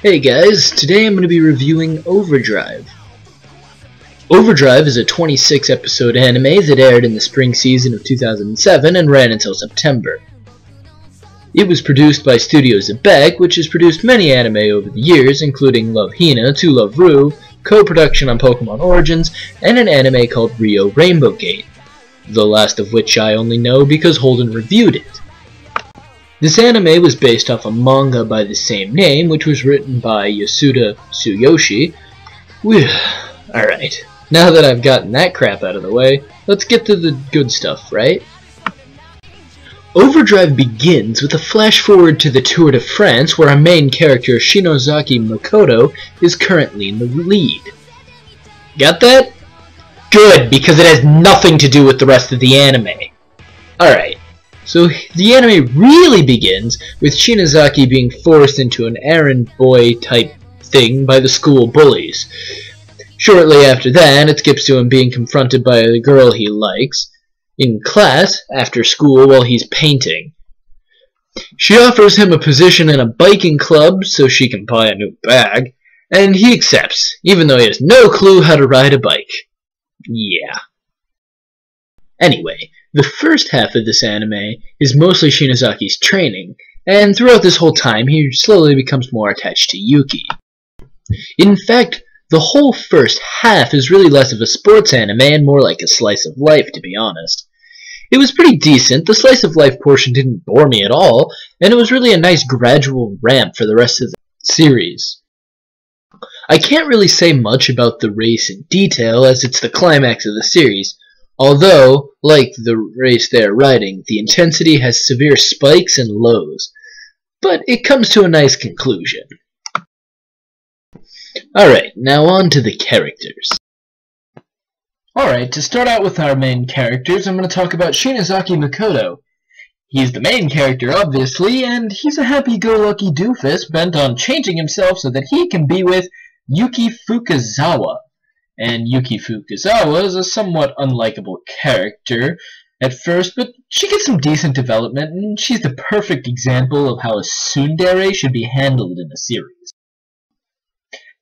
Hey guys, today I'm going to be reviewing Overdrive. Overdrive is a 26 episode anime that aired in the spring season of 2007 and ran until September. It was produced by Studio Zebek, which has produced many anime over the years, including Love Hina, To Love Ru, co-production on Pokemon Origins, and an anime called Rio Rainbow Gate, the last of which I only know because Holden reviewed it. This anime was based off a manga by the same name, which was written by Yasuda Tsuyoshi. Alright, now that I've gotten that crap out of the way, let's get to the good stuff, right? Overdrive begins with a flash forward to the Tour de France, where our main character, Shinozaki Makoto, is currently in the lead. Got that? Good, because it has nothing to do with the rest of the anime. Alright. So the anime really begins with Shinozaki being forced into an errand boy type thing by the school bullies. Shortly after that, it skips to him being confronted by a girl he likes in class after school while he's painting. She offers him a position in a biking club so she can buy a new bag, and he accepts, even though he has no clue how to ride a bike. Yeah. Anyway, the first half of this anime is mostly Shinozaki's training, and throughout this whole time he slowly becomes more attached to Yuki. In fact, the whole first half is really less of a sports anime and more like a slice of life, to be honest. It was pretty decent, the slice of life portion didn't bore me at all, and it was really a nice gradual ramp for the rest of the series. I can't really say much about the race in detail as it's the climax of the series, although, like the race they're riding, the intensity has severe spikes and lows, but it comes to a nice conclusion. Alright, now on to the characters. Alright, to start out with our main characters, I'm going to talk about Shinozaki Makoto. He's the main character, obviously, and he's a happy-go-lucky doofus bent on changing himself so that he can be with Yuki Fukazawa. And Yuki Fukazawa is a somewhat unlikable character at first, but she gets some decent development, and she's the perfect example of how a tsundere should be handled in a series.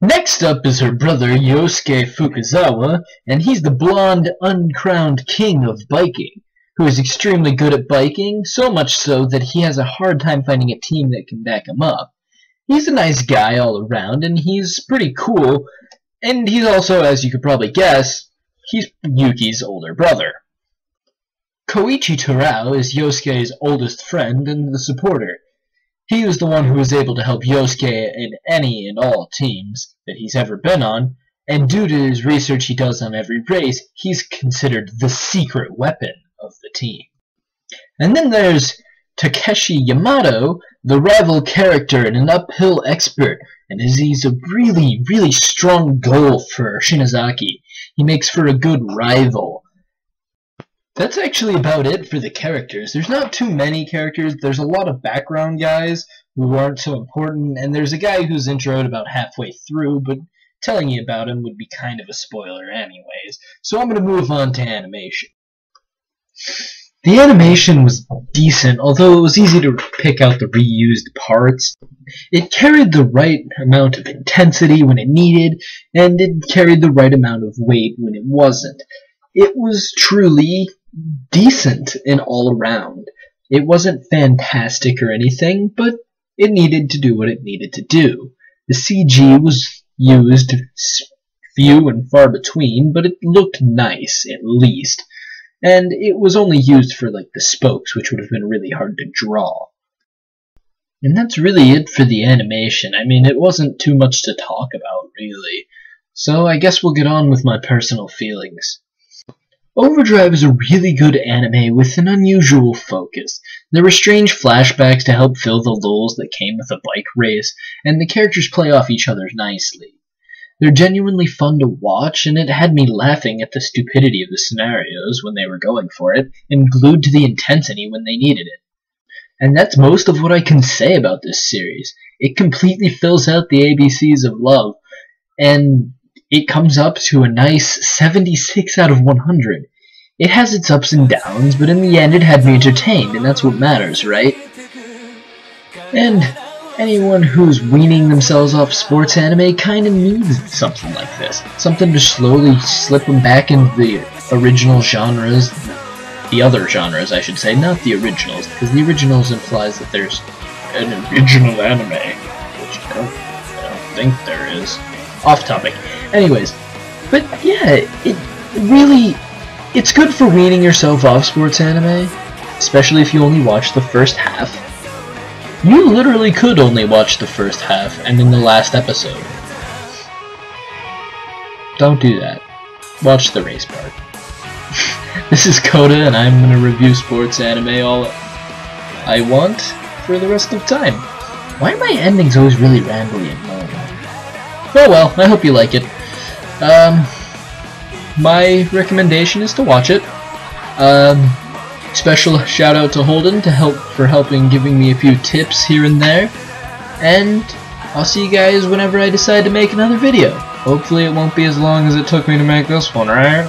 Next up is her brother Yosuke Fukazawa, and he's the blonde, uncrowned king of biking, who is extremely good at biking, so much so that he has a hard time finding a team that can back him up. He's a nice guy all around, and he's pretty cool, and he's also, as you could probably guess, he's Yuki's older brother. Koichi Torao is Yosuke's oldest friend and the supporter. He was the one who was able to help Yosuke in any and all teams that he's ever been on, and due to his research he does on every race, he's considered the secret weapon of the team. And then there's Takeshi Yamato, the rival character and an uphill expert, and he's a really, really strong goal for Shinozaki. He makes for a good rival. That's actually about it for the characters. There's not too many characters. There's a lot of background guys who aren't so important, and there's a guy who's introed about halfway through, but telling you about him would be kind of a spoiler anyways. So I'm going to move on to animation. The animation was decent, although it was easy to pick out the reused parts. It carried the right amount of intensity when it needed, and it carried the right amount of weight when it wasn't. It was truly decent in all around. It wasn't fantastic or anything, but it needed to do what it needed to do. The CG was used few and far between, but it looked nice, at least. And it was only used for, like, the spokes, which would have been really hard to draw. And that's really it for the animation. I mean, it wasn't too much to talk about, really. So I guess we'll get on with my personal feelings. Overdrive is a really good anime with an unusual focus. There were strange flashbacks to help fill the lulls that came with a bike race, and the characters play off each other nicely. They're genuinely fun to watch, and it had me laughing at the stupidity of the scenarios when they were going for it, and glued to the intensity when they needed it. And that's most of what I can say about this series. It completely fills out the ABCs of love, and it comes up to a nice 76 out of 100. It has its ups and downs, but in the end it had me entertained, and that's what matters, right? And anyone who's weaning themselves off sports anime kinda needs something like this. Something to slowly slip them back into the original genres. The other genres, I should say, not the originals, because the originals implies that there's an original anime, which I don't think there is. Off topic. Anyways, but yeah, it's good for weaning yourself off sports anime, especially if you only watch the first half. You literally could only watch the first half and then the last episode. Don't do that. Watch the race part. This is Kohta, and I'm gonna review sports anime all I want for the rest of time. Why are my endings always really rambly and long? Oh well, I hope you like it. My recommendation is to watch it. Special shout out to Holden for helping giving me a few tips here and there. And I'll see you guys whenever I decide to make another video. Hopefully it won't be as long as it took me to make this one, right?